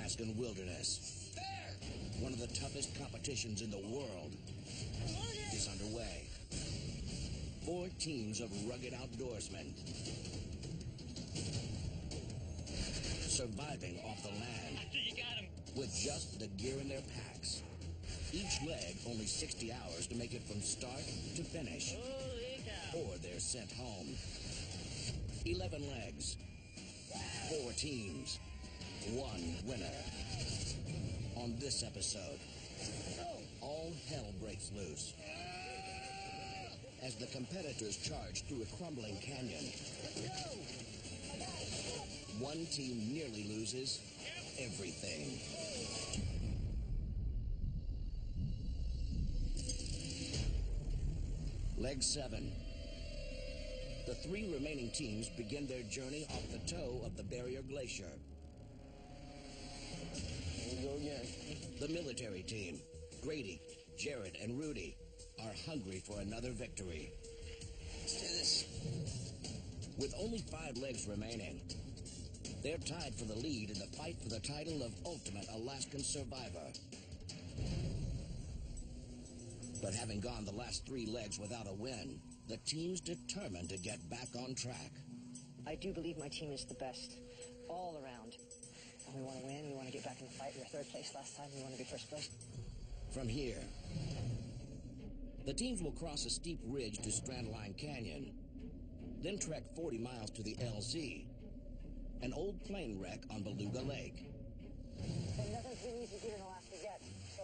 Alaskan wilderness. One of the toughest competitions in the world is underway. 4 teams of rugged outdoorsmen surviving off the land You got him. with just the gear in their packs. Each leg only 60 hours to make it from start to finish. Holy cow. Or they're sent home. 11 legs, 4 teams, 1 winner. On this episode, all hell breaks loose as the competitors charge through a crumbling canyon. One team nearly loses everything. Leg 7. The 3 remaining teams begin their journey off the toe of the Barrier Glacier. Here we go again. The military team, Grady, Jared, and Rudy, are hungry for another victory. Let's do this. With only 5 legs remaining, they're tied for the lead in the fight for the title of Ultimate Alaskan Survivor. But having gone the last 3 legs without a win, the team's determined to get back on track. I do believe my team is the best all around. And we want to win. We want to get back in the fight. We were 3rd place last time. We want to be 1st place. From here, the teams will cross a steep ridge to Strandline Canyon, then trek 40 miles to the LZ, an old plane wreck on Beluga Lake. And nothing's been easy here in Alaska yet, so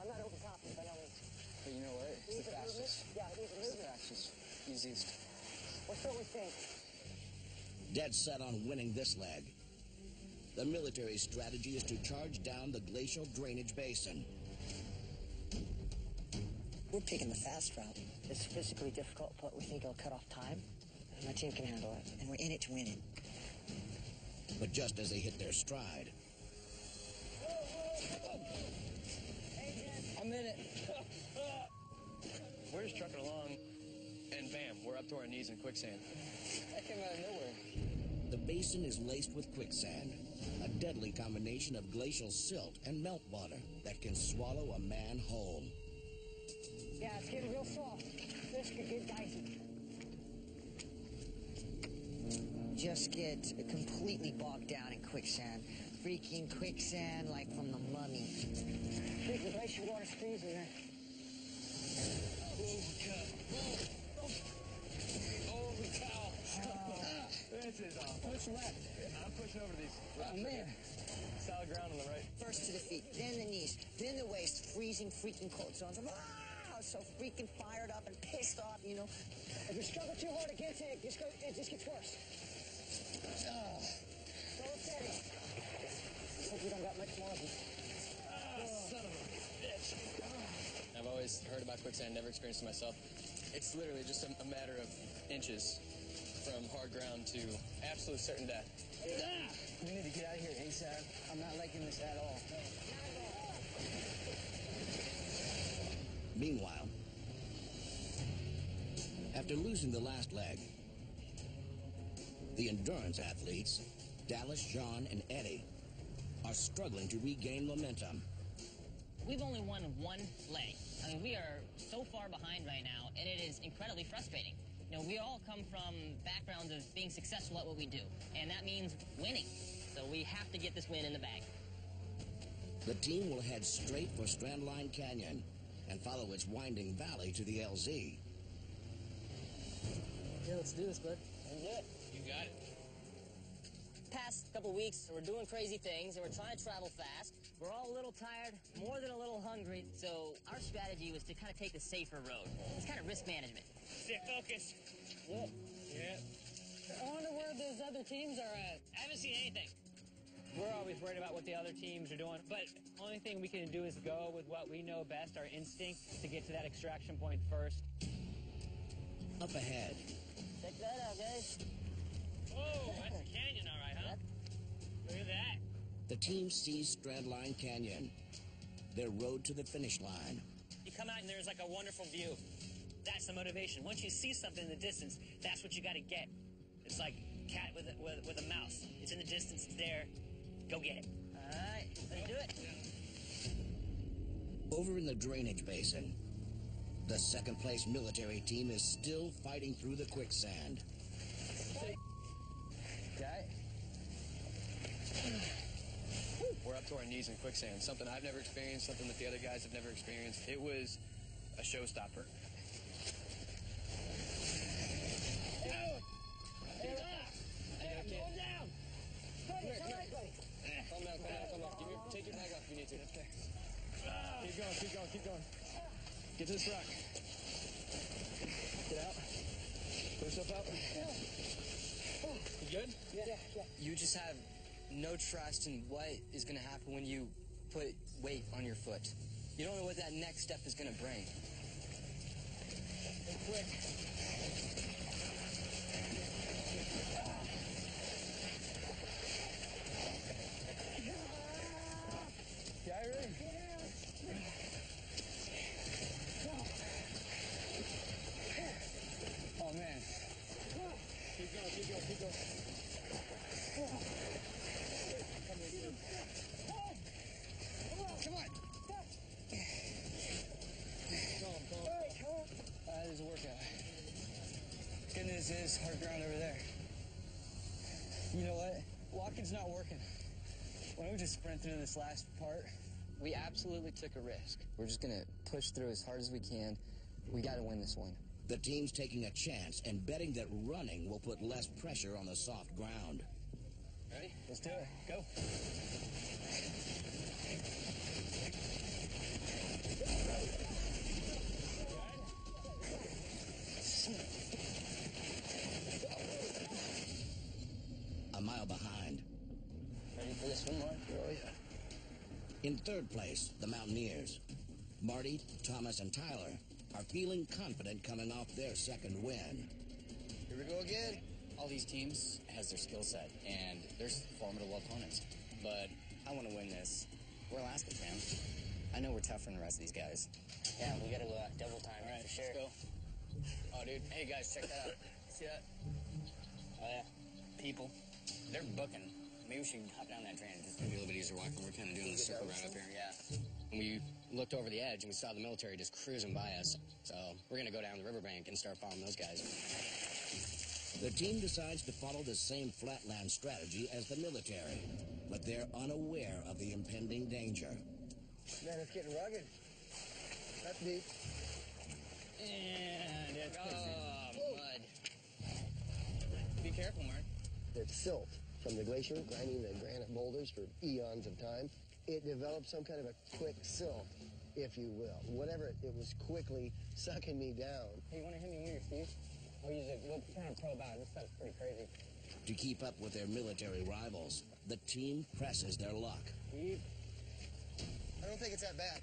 I'm not overconfident by no means. But you know what? It's the fastest. Yeah, it needs a It's the movement. fastest. Easiest. What's what we think? Dead set on winning this leg. The military strategy is to charge down the glacial drainage basin. We're picking the fast route. It's physically difficult, but we think it'll cut off time. And my team can handle it. And we're in it to win it. But just as they hit their stride, I'm in it. We're just trucking along, and bam, we're up to our knees in quicksand. That came out of nowhere. the basin is laced with quicksand, a deadly combination of glacial silt and meltwater that can swallow a man whole. Yeah, it's getting real soft. This could get dicey. Just get completely bogged down in quicksand. Freaking quicksand like from the Mummy. Freaking glacier water's freezing, man. Holy cow. This is awful. Push left. I'm pushing over these. Oh, man. Solid ground on the right. First to the feet, then the knees, then the waist. Freezing freaking cold. So I'm so freaking fired up and pissed off, you know. If you struggle too hard against it, it just gets worse. So steady. Hope we don't got much more of them. Son of a bitch. I've always heard about quicksand, never experienced it myself. It's literally just a matter of inches from hard ground to absolute certain death. We need to get out of here ASAP. I'm not liking this at all. Meanwhile, after losing the last leg, the endurance athletes, Dallas, John, and Eddie, are struggling to regain momentum. We've only won one leg. I mean, we are so far behind right now, and it is incredibly frustrating. You know, we all come from backgrounds of being successful at what we do, and that means winning. So we have to get this win in the bag. The team will head straight for Strandline Canyon and follow its winding valley to the LZ. Yeah, let's do this, bud. You got it. Past couple weeks, we're doing crazy things, and we're trying to travel fast. We're all a little tired, more than a little hungry. So our strategy was to kind of take the safer road. It's kind of risk management. Stay focused. Yeah. I wonder where those other teams are at. I haven't seen anything. We're always worried about what the other teams are doing, but only thing we can do is go with what we know best, our instinct, to get to that extraction point first. Up ahead, Check that out, guys. Whoa, that's a canyon, all right, huh? Look at that. the team sees Strandline Canyon, their road to the finish line. You come out and there's like a wonderful view. That's the motivation. Once you see something in the distance, that's what you got to get. It's like cat with a mouse. It's in the distance. It's there. Go get it. right, let's do it. Over in the drainage basin, the second-place military team is still fighting through the quicksand. Okay. We're up to our knees in quicksand, something I've never experienced, something that the other guys have never experienced. It was a showstopper. Calm down. Take your bag off if you need to. Okay. Keep going. Get to this rock. Get out. Put yourself out. You good? Yeah. You just have no trust in what is going to happen when you put weight on your foot. You don't know what that next step is going to bring. Hey, quick. Oh, man. Keep going. Come on. Calm. There's a workout. Good news is hard ground over there. You know what? Walking's not working. Why don't we just sprint through this last part? We absolutely took a risk. We're just going to push through as hard as we can. We got to win this one. The team's taking a chance and betting that running will put less pressure on the soft ground. Ready? Let's do it. Go. A mile behind. Ready for this one, Mark? Oh, yeah. In third place, the Mountaineers. Marty, Thomas, and Tyler are feeling confident coming off their second win. Here we go again. All these teams has their skill set, and there's formidable opponents. But I want to win this. We're Alaska, fam. I know we're tougher than the rest of these guys. Yeah, we gotta double time. All right, for sure. let's go. Oh, dude. Hey, guys, check that out. See that? Oh, yeah. People. They're booking. Maybe we should hop down that train. It's going to be a little bit easier walking. We're kind of doing the circle route up here. Yeah. And we looked over the edge, and we saw the military just cruising by us. So we're going to go down the riverbank and start following those guys. The team decides to follow the same flatland strategy as the military, but they're unaware of the impending danger. Man, it's getting rugged. That's deep. And it's mud. Be careful, Mark. It's silt from the glacier grinding the granite boulders for eons of time. It developed some kind of a quick silt, if you will. Whatever, it was quickly sucking me down. Hey, you want to hit me with your feet? We'll kind of probe out. This stuff's pretty crazy. To keep up with their military rivals, the team presses their luck. I don't think it's that bad.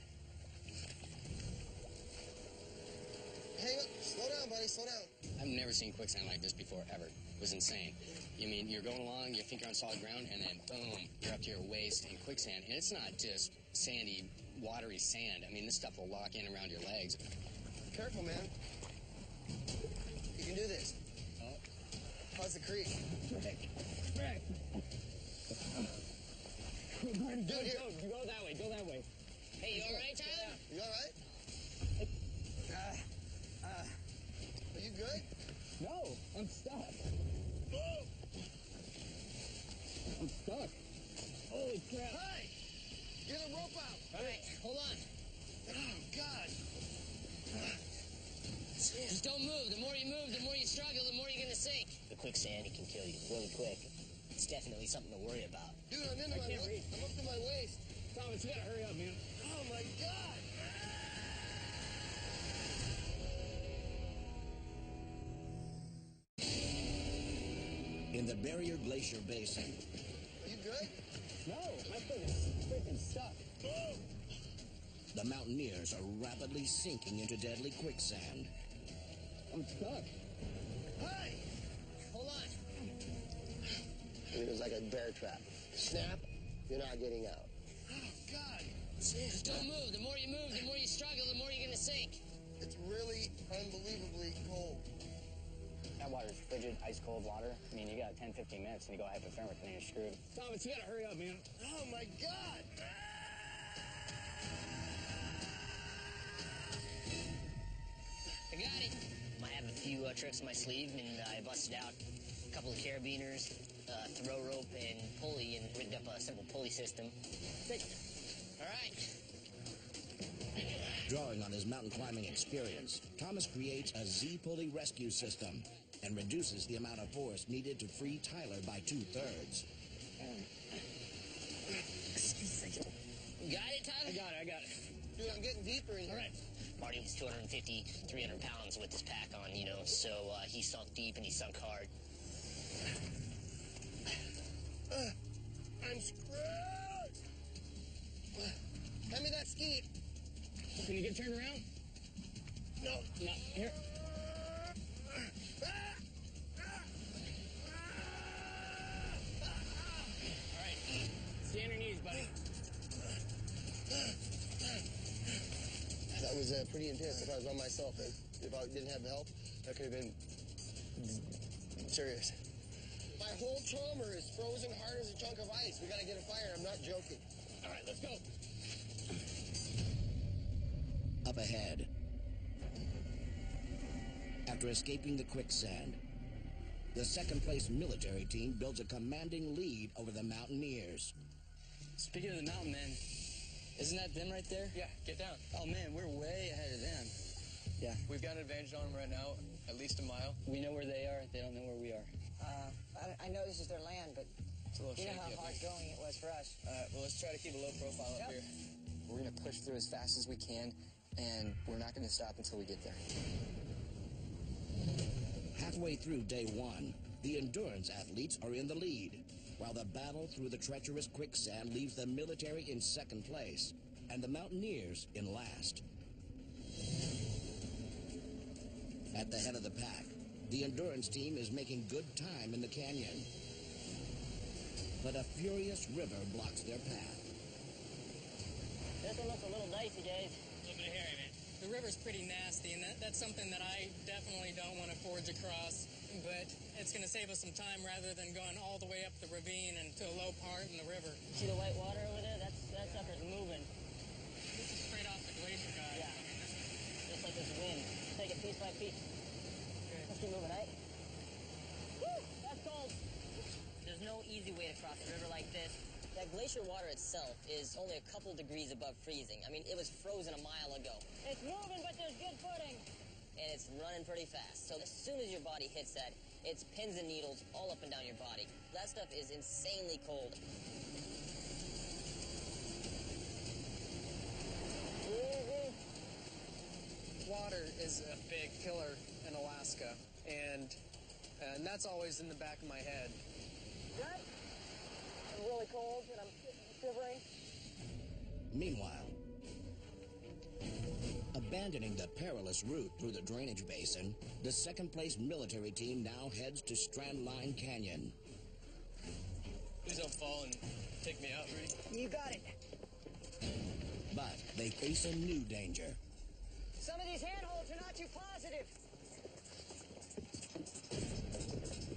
Hang on. Slow down, buddy. Slow down. I've never seen quicksand like this before, ever. It was insane. You mean, you're going along, you think you're on solid ground, and then boom, you're up to your waist in quicksand. And it's not just sandy, watery sand. I mean, this stuff will lock in around your legs. Careful, man. You can do this. How's the creek? Rick. Dude, here. Go that way. Go that way. Hey, you all right, Tyler? You all right? Are you good? No, I'm stuck. I'm stuck. Holy crap. Hey! Get a rope out! All right, hold on. Oh, God. Just don't move. The more you move, the more you struggle, the more you're gonna sink. The quicksand can kill you really quick. It's definitely something to worry about. Dude, I'm into I'm up to my waist. Thomas, you gotta hurry up, man. Oh, my God! In the Barrier Glacier Basin, Are you good? No, my foot is freaking stuck. the Mountaineers are rapidly sinking into deadly quicksand. I'm stuck. Hey! Hold on. It was like a bear trap. Snap, you're not getting out. Oh, God. Just don't move. The more you move, the more you struggle, the more you're gonna sink. It's really unbelievably cold. That water's frigid, ice-cold water. I mean, you got 10, 15 minutes and you go hypothermic and then you're screwed. Thomas, you gotta hurry up, man. Oh, my God! I got it. I have a few tricks in my sleeve, and I busted out a couple of carabiners, throw rope, and pulley, and rigged up a simple pulley system. All right. Drawing on his mountain climbing experience, Thomas creates a Z-pulley rescue system and reduces the amount of force needed to free Tyler by 2/3. Got it, Tyler? I got it. Dude, I'm getting deeper in here. All right. Marty was 250, 300 pounds with his pack on, you know, so he sunk deep and he sunk hard. I'm screwed! Hand me that ski. Can you get turned around? No. No, here. All right. Stay on your knees, buddy. That was pretty intense. If I was on myself, if I didn't have the help, that could have been serious. My whole trommer is frozen hard as a chunk of ice. We gotta get a fire. I'm not joking. All right, let's go. Up ahead, after escaping the quicksand, the second-place military team builds a commanding lead over the mountaineers. Speaking of the mountain men, isn't that them right there? Yeah, get down. Oh, man, we're way ahead of them. Yeah. We've got an advantage on them right now, at least a mile. We know where they are. They don't know where we are. I know this is their land, but It's a little you know shaky how up hard here. going it was for us. All right, well, let's try to keep a low profile up here. We're going to push through as fast as we can, and we're not going to stop until we get there. Halfway through day one, the endurance athletes are in the lead, while the battle through the treacherous quicksand leaves the military in second place and the mountaineers in last. At the head of the pack, the endurance team is making good time in the canyon. But a furious river blocks their path. This one looks a little dicey, Dave. A little bit of hairy, man. The river's pretty nasty, and that's something that I definitely don't want to forge across. But it's going to save us some time rather than going all the way up the ravine and to a low part in the river. See the white water over there? That sucker's moving. This is straight off the glacier, guys. Yeah. I mean, this is... Just like this wind. Take it piece by piece. Let's keep moving, right? Woo! That's cold. There's no easy way to cross a river like this. That glacier water itself is only a couple degrees above freezing. I mean, it was frozen a mile ago. It's moving, but there's good footing. And it's running pretty fast. So as soon as your body hits that, it's pins and needles all up and down your body. That stuff is insanely cold. Water is a big killer in Alaska, and that's always in the back of my head. Good? I'm really cold and I'm shivering. Meanwhile, abandoning the perilous route through the drainage basin, the second-place military team now heads to Strandline Canyon. Please don't fall and take me out, Rudy. You got it. But they face a new danger. Some of these handholds are not too positive.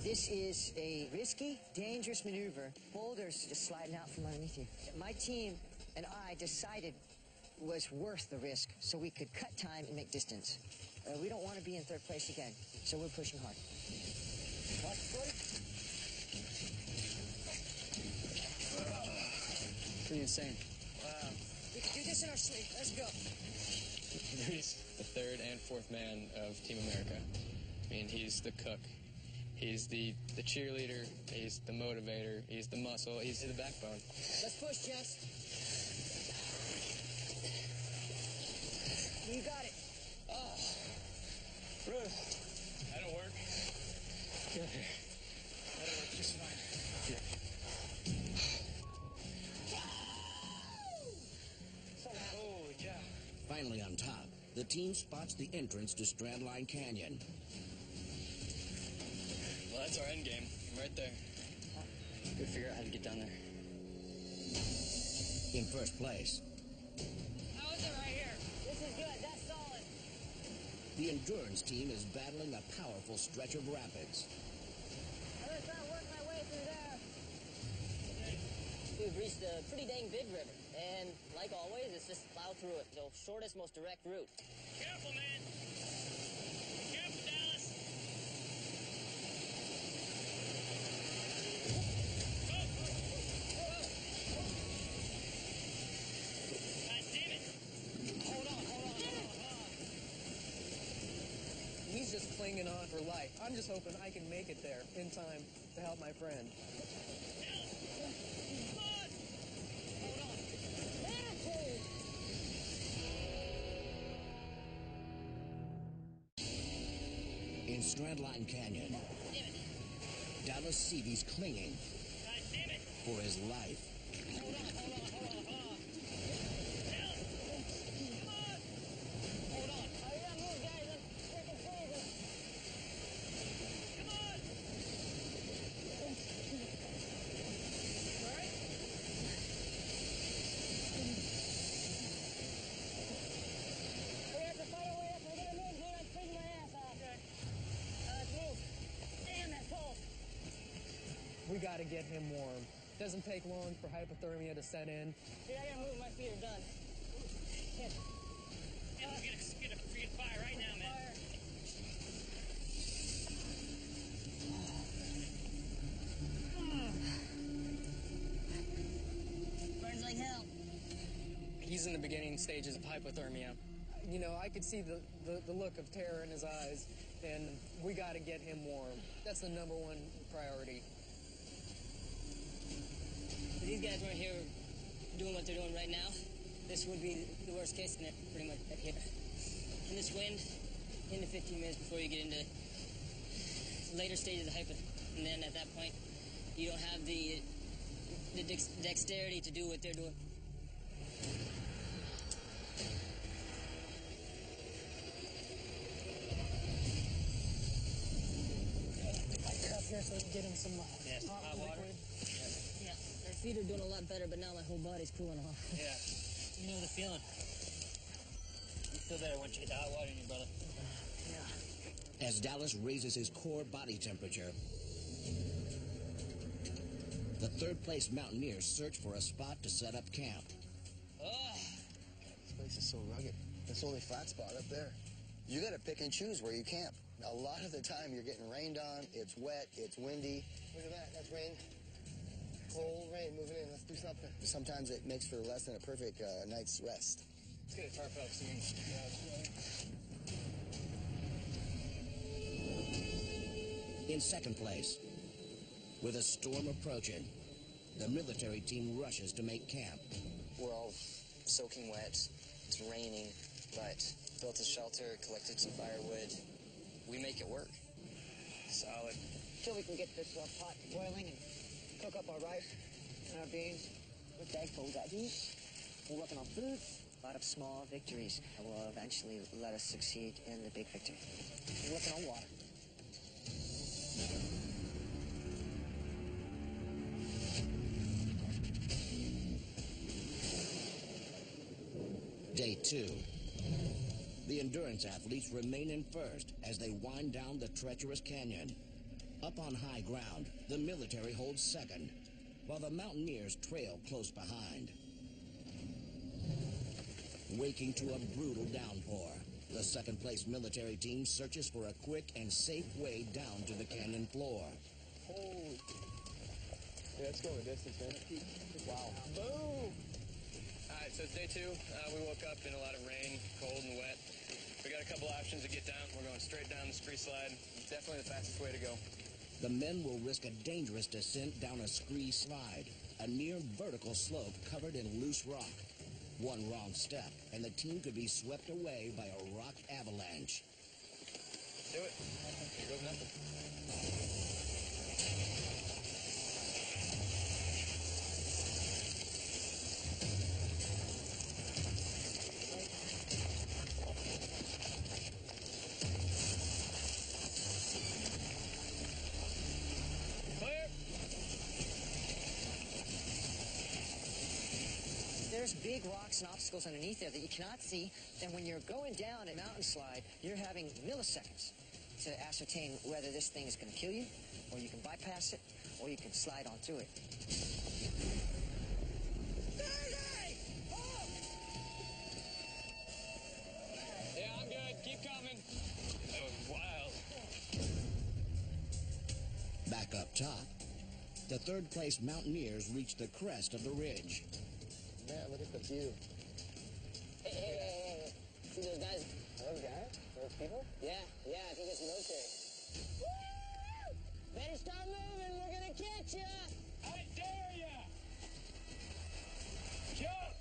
This is a risky, dangerous maneuver. Boulders just sliding out from underneath you. My team and I decided it was worth the risk so we could cut time and make distance. We don't want to be in third place again, so we're pushing hard. Pretty insane. Wow. We can do this in our sleep. Let's go. Rudy's the third and fourth man of Team America. I mean, he's the cook. He's the cheerleader. He's the motivator. He's the muscle. He's the backbone. Let's push, Jess. You got it. Rudy, that'll work. Good. That'll work just fine. Holy cow. Finally on top, the team spots the entrance to Strandline Canyon. Well, that's our end game. I'm right there. Gotta figure out how to get down there. In first place, How is it right here? This is good. That's solid. The endurance team is battling a powerful stretch of rapids. I'm gonna try to work my way through there. We've reached a pretty dang big river, and like always, it's just plow through it. The shortest, most direct route. Careful, man. Careful, Dallas. God damn it. Hold on. He's just clinging on for life. I'm just hoping I can make it there in time to help my friend. In Stradline Canyon, Dallas Seavey's clinging for his life. Hold on. I gotta move, guys. I'm freaking freezing. Come on. All right. We have to fight our way up. We gotta move, dude. I'm freezing my ass off. Okay. Let's move. Damn, that's cold. We got to get him warm. Doesn't take long for hypothermia to set in. Dude, I gotta move. My feet are done. Yeah, let's get a freaking fire right now, man. Fire. Burns like hell. He's in the beginning stages of hypothermia. You know, I could see the look of terror in his eyes, and we got to get him warm. That's the number one priority. If these guys weren't here doing what they're doing right now, this would be the worst case scenario, pretty much up here. In this wind, 10 to 15 minutes before you get into later stages of hypothermia, and then at that point, you don't have the dexterity to do what they're doing. Up here so we can get him some Hot water. liquid. Yeah, my feet are doing a lot better, but now my whole body's cooling off. Yeah. You know the feeling. You feel better once you get the hot water in your brother. Yeah. As Dallas raises his core body temperature, the third-place mountaineers search for a spot to set up camp. This place is so rugged. It's the only flat spot up there. You got to pick and choose where you camp. A lot of the time you're getting rained on, it's wet, it's windy. Look at that, that's rain. Cold rain moving in, let's do something. Sometimes it makes for less than a perfect night's rest. Let's get a tarp up so we can get out of the way. In second place, with a storm approaching, the military team rushes to make camp. We're all soaking wet. It's raining, but built a shelter, collected some firewood. We make it work. Solid. Till we can get this pot boiling and cook up our rice and our beans. We're thankful we got heat. We're working on food. A lot of small victories that will eventually let us succeed in the big victory. We're working on water. Day 2. The endurance athletes remain in first as they wind down the treacherous canyon. Up on high ground, the military holds second, while the mountaineers trail close behind. Waking to a brutal downpour, the second-place military team searches for a quick and safe way down to the canyon floor. Holy. Yeah, let's go the distance, man. Wow. Boom! All right, so it's day 2. We woke up in a lot of rain, cold and wet. We got a couple options to get down. We're going straight down the scree slide. It's definitely the fastest way to go. The men will risk a dangerous descent down a scree slide, a near vertical slope covered in loose rock. One wrong step, and the team could be swept away by a rock avalanche. Do it. Here goes nothing. There There's big rocks and obstacles underneath there that you cannot see, and when you're going down a mountain slide, you're having milliseconds to ascertain whether this thing is going to kill you, or you can bypass it, or you can slide on through it. Yeah, I'm good. Keep coming. That was wild. Back up top, the third-place Mountaineers reach the crest of the ridge. Man, look at the view. Hey. See those guys? Those guys? Those people? Yeah, I think it's military. Woo! Better start moving, we're gonna catch ya! I dare ya! Jump!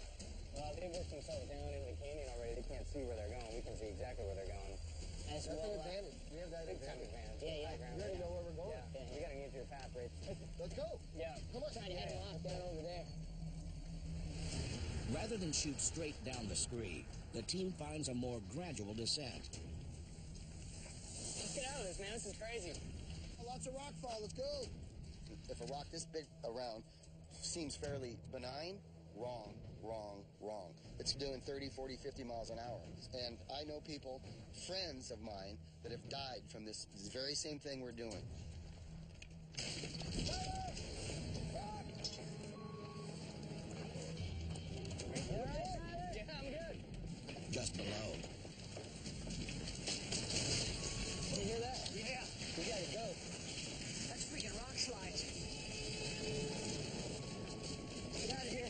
They've worked themselves down in the canyon already. They can't see where they're going. We can see exactly where they're going. That's an well, advantage. We have that Big time advantage. advantage. Yeah. You already know where we're going. Yeah. We gotta get to your path, right? Let's go. Yeah. Come on. trying to head off down over there. Rather than shoot straight down the scree, the team finds a more gradual descent. Let's get out of this, man. This is crazy. Lots of rock fall. Let's go. If a rock this big around seems fairly benign, wrong. It's doing 30, 40, 50 miles an hour. And I know people, friends of mine, that have died from this very same thing we're doing. Yeah, I'm good. Just below, You hear that? Yeah. We gotta go. That's freaking rock slides. Get out of here.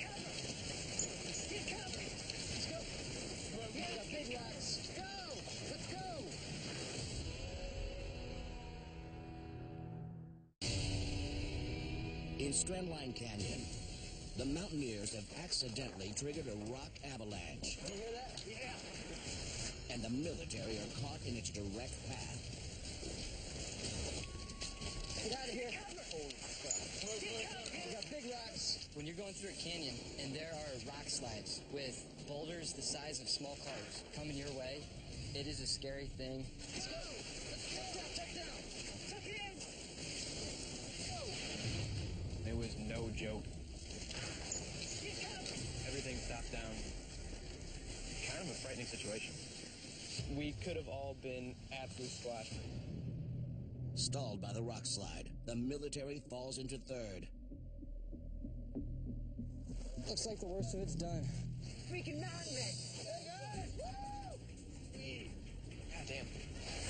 Get cover. Let's go. We got big rocks. Go. Let's go. in Strandline Canyon, the Mountaineers have accidentally triggered a rock avalanche. Did you hear that? Yeah. And the military are caught in its direct path. Get out of here. Holy crap. We got big rocks. When you're going through a canyon and there are rock slides with boulders the size of small cars coming your way, it is a scary thing. Let's go. Tuck down. Tuck in. It was no joke. Everything stopped down. Kind of a frightening situation. We could have all been absolutely splashed. Stalled by the rock slide, the military falls into third. Looks like the worst of it's done. Freaking mountain men. God damn.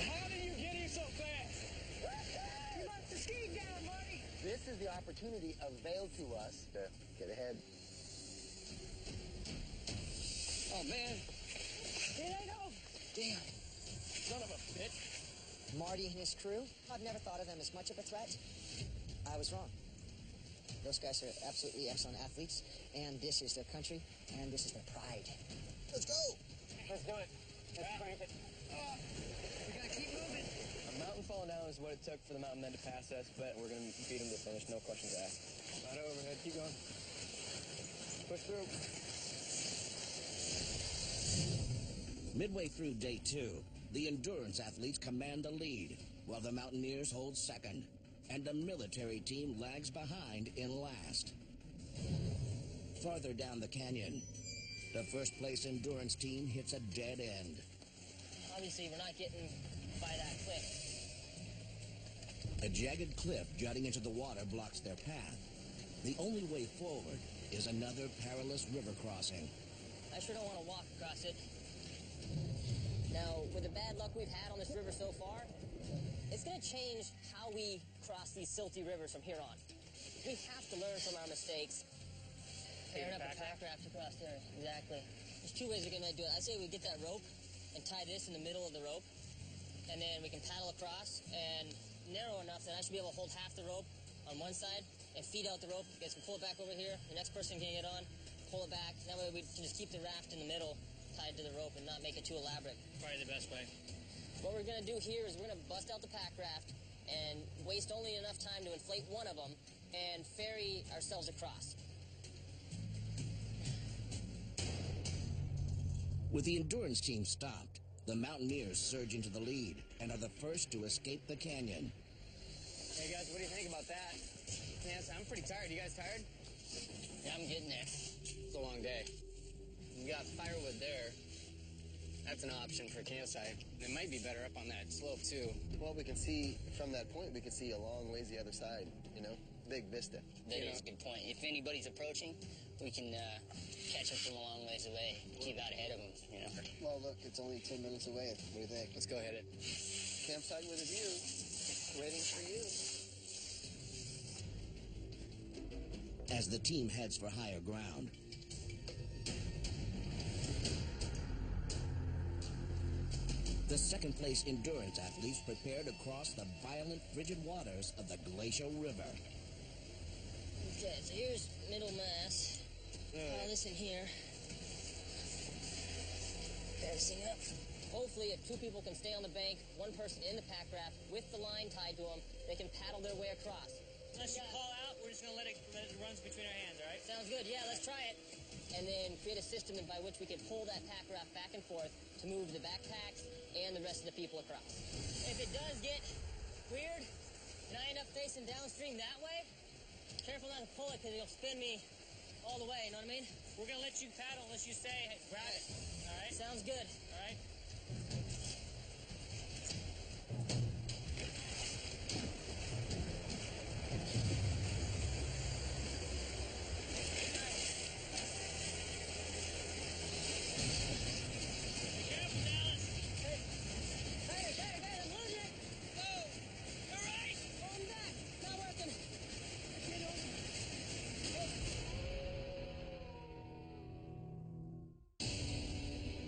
How did you get here so fast? You must have skied down, Marty. This is the opportunity availed to us to get ahead. Oh, man. Did I know? Damn. Son of a bitch. Marty and his crew, I've never thought of them as much of a threat. I was wrong. Those guys are absolutely excellent athletes, and this is their country, and this is their pride. Let's go. Let's do it. Let's crank it. We gotta keep moving. A mountain falling down is what it took for the mountain men to pass us, but we're going to beat them to the finish, no questions asked. Right overhead, keep going. Push through. Midway through day 2, the endurance athletes command the lead, while the Mountaineers hold second, and the military team lags behind in last. Farther down the canyon, the first place endurance team hits a dead end. Obviously, we're not getting by that cliff. A jagged cliff jutting into the water blocks their path. The only way forward is another perilous river crossing. I sure don't want to walk across it. Now, with the bad luck we've had on this river so far, it's going to change how we cross these silty rivers from here on. We have to learn from our mistakes. Pairing up a pack raft across there, exactly. There's 2 ways we're going to do it. I say we get that rope and tie this in the middle of the rope, and then we can paddle across and narrow enough that I should be able to hold half the rope on one side and feed out the rope. Guys can pull it back over here. The next person can get on, pull it back. That way we can just keep the raft in the middle tied to the rope and not make it too elaborate. Probably the best way. What we're going to do here is we're going to bust out the pack raft and waste only enough time to inflate one of them and ferry ourselves across. With the endurance team stopped, the Mountaineers surge into the lead and are the first to escape the canyon. Hey, guys, what do you think about that? Man, I'm pretty tired. You guys tired? Yeah, I'm getting there. It's a long day. You got firewood there. That's an option for campsite. It might be better up on that slope, too. Well, we can see, from that point, we can see a long ways the other side, you know? Big vista. That is a good point. If anybody's approaching, we can catch them from a long ways away. Keep out ahead of them, you know? Well, look, it's only 10 minutes away. What do you think? Let's go hit it. Campsite with a view. Waiting for you. As the team heads for higher ground, the second-place endurance athletes prepare to cross the violent, frigid waters of the glacial river. Okay, so here's middle mass. All this in here. Everything up. Hopefully, if 2 people can stay on the bank, 1 person in the pack raft with the line tied to them, they can paddle their way across. Unless you call out, we're just going to let it run between our hands, all right? Sounds good. Yeah, let's try it. And then create a system by which we can pull that pack raft back and forth to move the backpacks and the rest of the people across. If it does get weird and I end up facing downstream that way, careful not to pull it because it'll spin me all the way, you know what I mean? We're going to let you paddle unless you say, hey, grab it, all right? Sounds good. All right?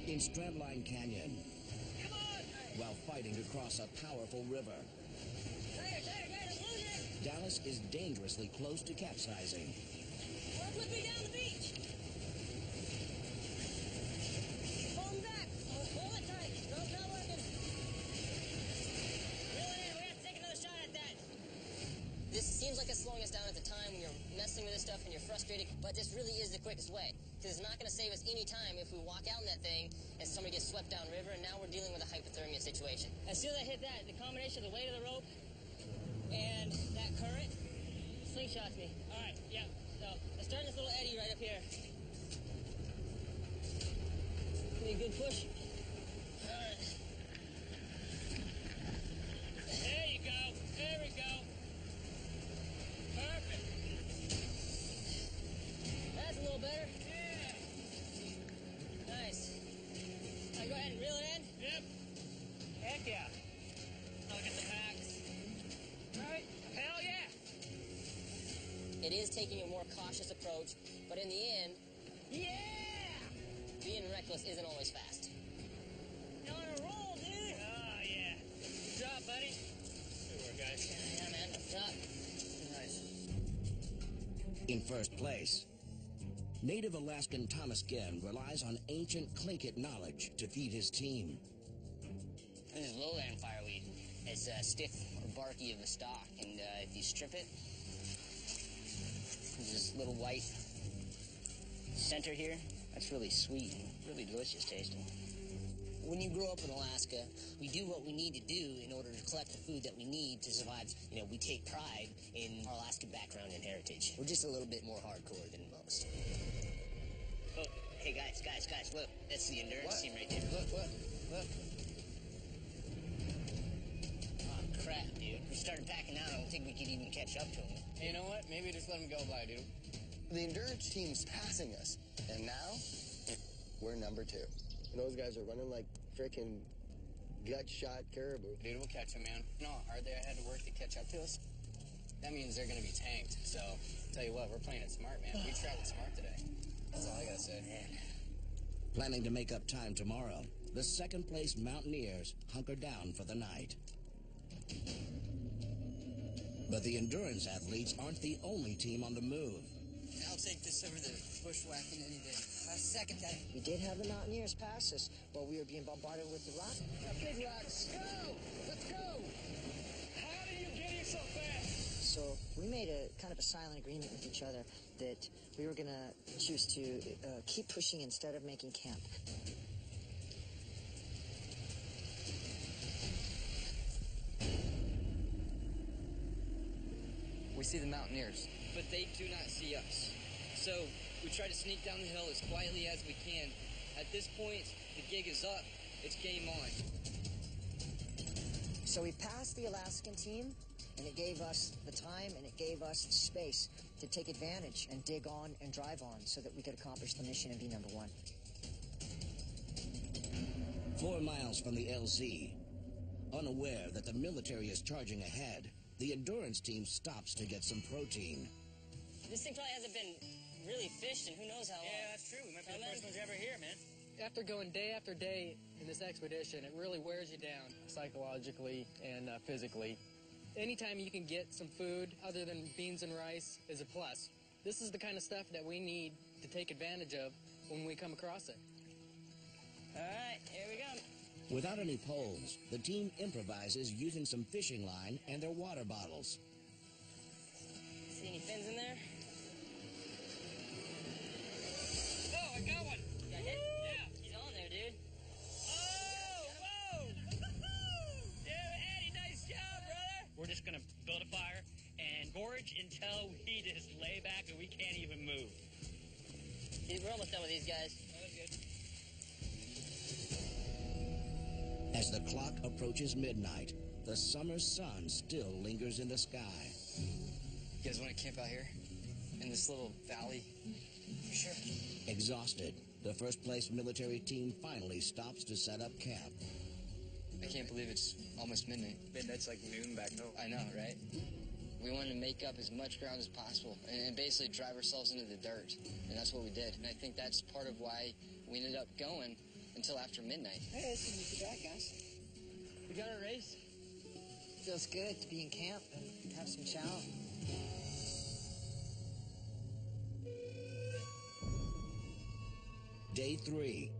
In Strandline Canyon, while fighting to cross a powerful river, Dallas is dangerously close to capsizing. Don't let me down the beach. Pull him back. Hold it tight. Rope's not working. Reel it in. We have to take another shot at that. This seems like it's slowing us down at the time when you're messing with this stuff and you're frustrated, but this really is the quickest way. Because it's not going to save us any time if we walk out in that thing and somebody gets swept downriver, and now we're dealing with a hypothermia situation. As soon as I hit that, the combination of the weight of the rope and that current slingshots me. All right, yeah. So let's start in this little eddy right up here. Give me a good push. All right. There you go. There we go. Perfect. That's a little better. Nice. Now go ahead and reel it in. Yep. Heck yeah. Now get the packs. All right. Hell yeah. It is taking a more cautious approach, but in the end, Yeah! being reckless isn't always fast. You're on a roll, dude. Oh, yeah. Good job, buddy. Good work, guys. Yeah, man. Good job. Nice. In first place, native Alaskan Thomas Genn relies on ancient Tlingit knowledge to feed his team. This is lowland fireweed. It's stiff or barky of the stalk, and if you strip it, there's this little white center here. That's really sweet and really delicious tasting. When you grow up in Alaska, we do what we need to do in order to collect the food that we need to survive. You know, we take pride in our Alaskan background and heritage. We're just a little bit more hardcore than most. Oh, hey guys, look. That's the endurance team right there. Look. Oh, crap, dude. If we started backing out, I don't think we could even catch up to them. Hey, you know what? Maybe just let them go by, dude. The endurance team's passing us, and now we're number 2. And those guys are running like freaking gut-shot caribou. Dude, we'll catch them, man. You know how hard they had to work to catch up to us? That means they're going to be tanked. So, tell you what, we're playing it smart, man. We traveled smart today. That's all I got to say. Planning to make up time tomorrow, the second-place mountaineers hunker down for the night. But the endurance athletes aren't the only team on the move. I'll take this over the bushwhacking any day. Second that. We did have the mountaineers pass us while we were being bombarded with the rock. Big rocks. Go! Let's go! How did you get here so fast? So we made a kind of a silent agreement with each other that we were going to choose to keep pushing instead of making camp. We see the mountaineers, but they do not see us. So we try to sneak down the hill as quietly as we can. At this point, the gig is up. It's game on. So we passed the Alaskan team, and it gave us the time and it gave us space to take advantage and dig on and drive on so that we could accomplish the mission and be number one. 4 miles from the LZ, unaware that the military is charging ahead, the endurance team stops to get some protein. This thing probably hasn't been really fished in who knows how long. Yeah, that's true. We might be the first ones ever here, man. After going day after day in this expedition, it really wears you down psychologically and physically. Anytime you can get some food other than beans and rice is a plus. This is the kind of stuff that we need to take advantage of when we come across it. All right, here we go. Without any poles, the team improvises using some fishing line and their water bottles. See any fins in there? Oh, I got one. Got hit? Yeah. He's on there, dude. Oh, whoa. Yeah, Eddie, nice job, brother. We're just going to build a fire and gorge until we just lay back and we can't even move. We're almost done with these guys. Oh, that's good. As the clock approaches midnight, the summer sun still lingers in the sky. You guys want to camp out here? In this little valley? Sure. Exhausted, the first-place military team finally stops to set up camp. I can't believe it's almost midnight. Midnight's like noon back home. I know, right? We wanted to make up as much ground as possible and basically drive ourselves into the dirt. And that's what we did. And I think that's part of why we ended up going until after midnight. Hey, this is the guy, guys. We got a race. Feels good to be in camp and have some chow. Day 3.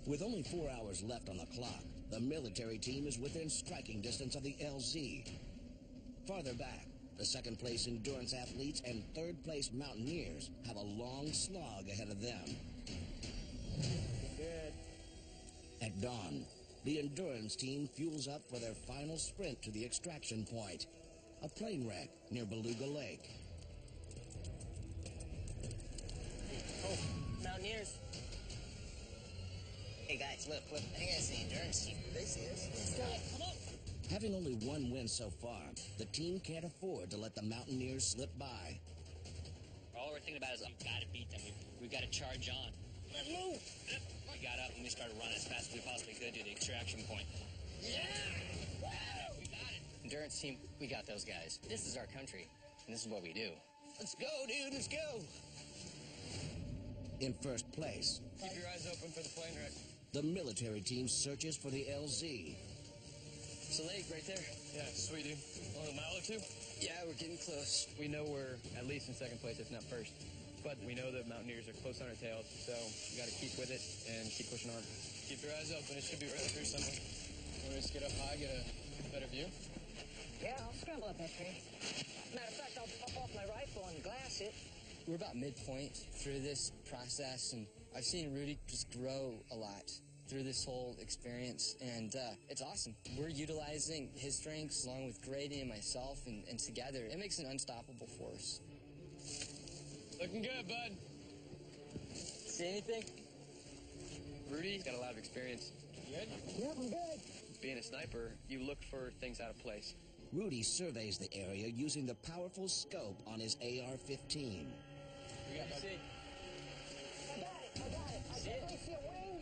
With only 4 hours left on the clock, the military team is within striking distance of the LZ. Farther back, the second-place endurance athletes and third-place mountaineers have a long slog ahead of them. Good. At dawn, the endurance team fuels up for their final sprint to the extraction point, a plane wreck near Beluga Lake. Oh, mountaineers. Hey, guys, look. I think that's the endurance team. They see us. Let's go. Come on. Having only one win so far, the team can't afford to let the mountaineers slip by. All we're thinking about is we've got to beat them. We've got to charge on. Let's move. We got up and we started running as fast as we possibly could to the extraction point. Yeah. Wow. We got it. Endurance team, we got those guys. This is our country, and this is what we do. Let's go, dude, let's go! In first place, Keep your eyes open for the plane wreck. the military team searches for the LZ. It's a lake right there. Yeah, sweet, dude. Only a mile or two? Yeah, we're getting close. We know we're at least in second place, if not first. But we know the mountaineers are close on our tails, so we got to keep with it and keep pushing on. Keep your eyes open. It should be right up here somewhere. Want to just get up high, get a better view? Yeah, I'll scramble up that tree. Matter of fact, I'll pop off my rifle and glass it. We're about midpoint through this process, and I've seen Rudy just grow a lot through this whole experience, and it's awesome. We're utilizing his strengths along with Grady and myself, and together, it makes an unstoppable force. Looking good, bud. See anything? Rudy's got a lot of experience. You good? Yeah, I'm good. Being a sniper, you look for things out of place. Rudy surveys the area using the powerful scope on his AR-15. We got I got it. I definitely see a wing.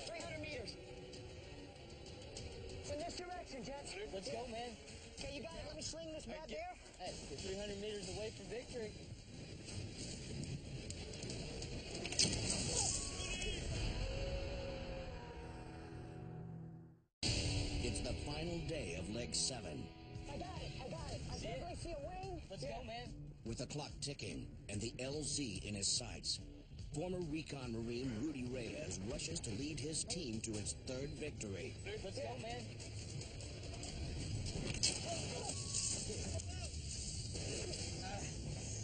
300 meters. It's in this direction, gents. Let's go, man. Okay, you got it. Let me sling this bad bear. Hey, we're 300 meters away from victory. It's the final day of Leg 7. I got it. I definitely see a wing. Let's go, man. With the clock ticking and the LZ in his sights, former recon Marine Rudy Reyes rushes to lead his team to its third victory. Let's go, man.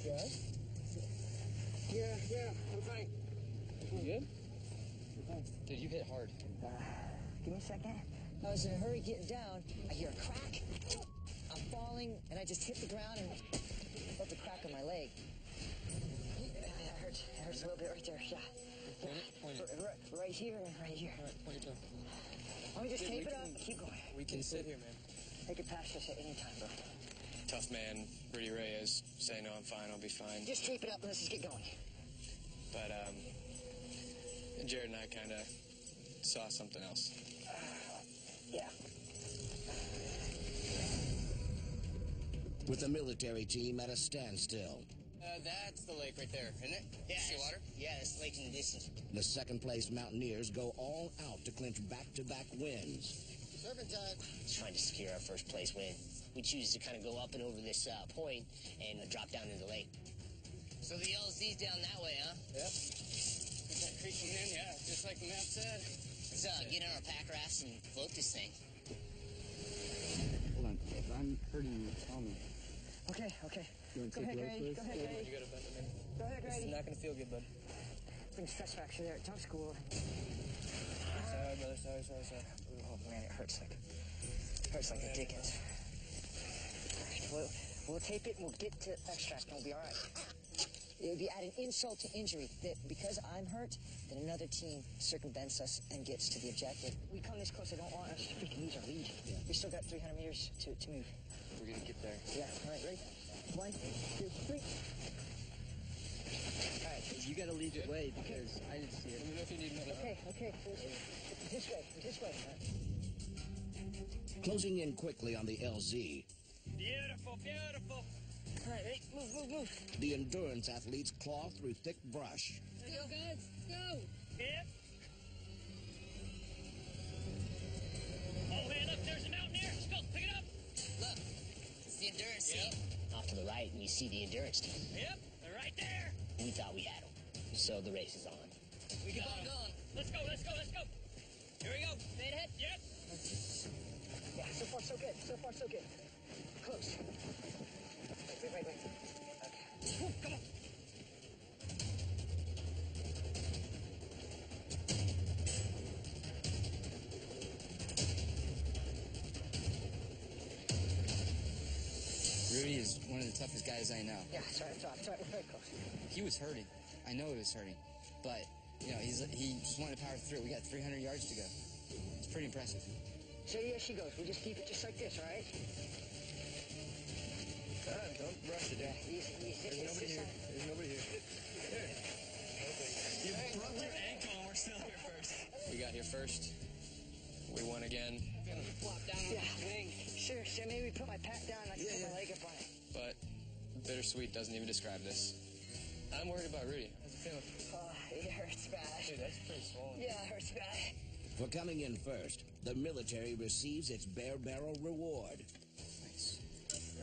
Good? Yeah, I'm fine. You good? Dude, you hit hard. Give me a second. I was in a hurry getting down. I hear a crack. I'm falling, and I just hit the ground and felt the crack on my leg. It hurts a little bit right there, yeah. Right here and right here. All right, point it down. Let me just tape it up and keep going. We can sit here, man. They can pass this at any time, bro. Tough man, Rudy Reyes, say no, I'm fine, I'll be fine. Just tape it up and let's just get going. But, Jared and I kind of saw something else. Yeah. With the military team at a standstill. That's the lake right there, isn't it? Yeah. See water? Yeah, it's lake in the distance. The second-place Mountaineers go all out to clinch back-to-back wins. Surfing time. Trying to secure our first place win. We choose to kind of go up and over this point and drop down into the lake. So the LZ's down that way, huh? Yep. Is that creek coming in? Yeah, just like the map said. Let's get on our pack rafts and float this thing. Hold on. If I'm hurting you, tell me. Okay. You want to Go take ahead, low Grady. first? Go ahead, Grady. You gotta bend a minute. Go ahead, This is Grady. not gonna feel good, bud. Bring stress fracture there. Don't school. Sorry, brother, sorry. Oh, man, it hurts like the dickens. We'll tape it and we'll get to extract and we'll be all right. It would be at an insult to injury that because I'm hurt, that another team circumvents us and gets to the objective. We come this close, I don't want us to freaking lose our lead. Yeah. We still got 300 meters to move. We're gonna get there. Yeah, all right, ready? 1, 2, 3. All right. You got to lead the way because I didn't see it. Let me know if you need another. Okay. This way. All right. Closing in quickly on the LZ, Beautiful. All right, ready? Move. the endurance athletes claw through thick brush. Let's go, guys. Go. Yep. Oh, hey, look, there's a mountaineer. Let's go, pick it up. Look, it's the endurance team. Off to the right, and you see the endurance team. Yep, they're right there. We thought we had them, so the race is on. We got them going. Let's go. Here we go. Straight ahead. Yep. Yeah, so far so good. Close. Wait. Okay. Come on. Rudy is one of the toughest guys I know. Yeah, it's all right. We're very close. He was hurting. I know he was hurting. But, he just wanted to power through. We got 300 yards to go. It's pretty impressive. Steady as she goes. We just keep it just like this, all right? Don't rush it, Yeah, easy. There's nobody here. You broke your ankle and we're still here first. We got here first. We won again. Flop down on Yeah. the wing. Sure. Maybe put my pat down and I can put my leg up on it. But bittersweet doesn't even describe this. I'm worried about Rudy. How's it feeling? Oh, it hurts bad. Dude, that's pretty swollen. Yeah, it hurts bad. For coming in first, the military receives its bare barrel reward. Nice.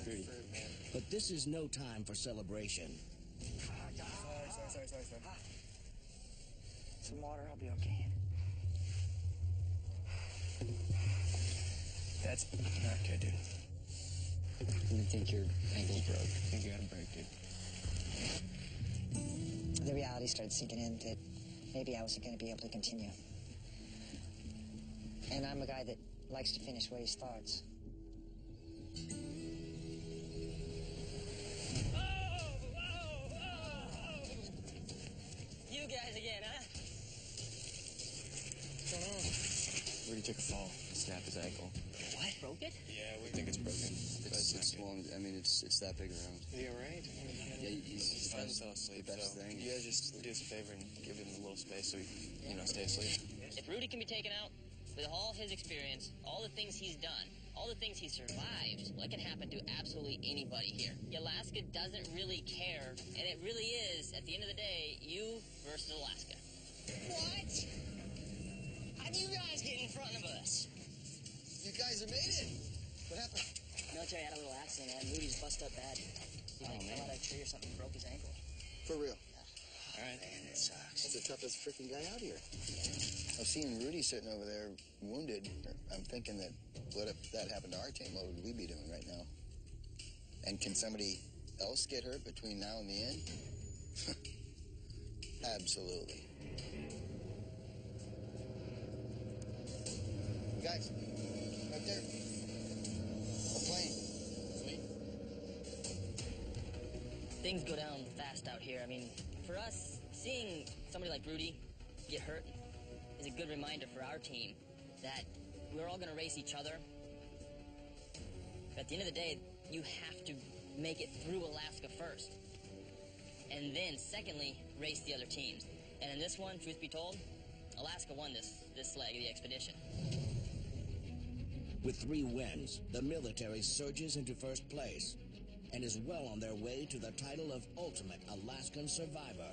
Rudy. But this is no time for celebration. Sorry. Some water, I'll be okay. That's not good, dude. You think your ankle's broke? I think you got a break, dude. The reality started sinking in that maybe I wasn't going to be able to continue. And I'm a guy that likes to finish what he starts. You guys again, huh? What's going on? Rudy took a fall. Snapped his ankle. What? Broke it? Yeah, we think it's broken. It's swollen. I mean, it's that big around. Is he alright? Yeah, he's Trying to fell asleep, the best so thing. you guys just do us a favor and give him a little space so he, stay asleep. If Rudy can be taken out with all his experience, all the things he's done, all the things he survived, what can happen to absolutely anybody here? Alaska doesn't really care, and it really is, at the end of the day, you versus Alaska. What? How do you guys get in front of us? You guys have made it. What happened? Military had a little accident, and Moody's busted up bad. He fell out of a tree or something, broke his ankle. For real. All right. Man, it sucks. That's the toughest freaking guy out here. I've seen Rudy sitting over there wounded. I'm thinking that what if that happened to our team? What would we be doing right now? And can somebody else get hurt between now and the end? Absolutely. Guys, right there. A plane. things go down fast out here. I mean, for us, seeing somebody like Rudy get hurt is a good reminder for our team that we're all going to race each other. But at the end of the day, you have to make it through Alaska first. And then, secondly, race the other teams. And in this one, truth be told, Alaska won this leg of the expedition. With 3 wins, the military surges into first place and is well on their way to the title of Ultimate Alaskan Survivor.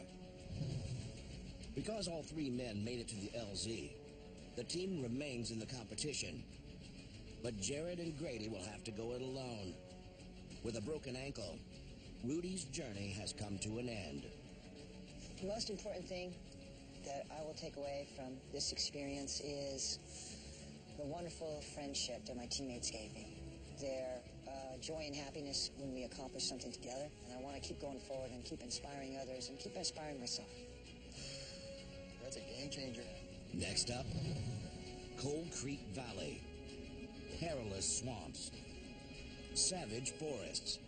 Because all 3 men made it to the LZ, the team remains in the competition. But Jared and Grady will have to go it alone. With a broken ankle, Rudy's journey has come to an end. The most important thing that I will take away from this experience is the wonderful friendship that my teammates gave me. Their joy and happiness when we accomplish something together. And I want to keep going forward and keep inspiring others and keep inspiring myself. That's a game changer. Next up, Cold Creek Valley. Perilous swamps. Savage forests.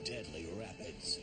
Deadly rapids.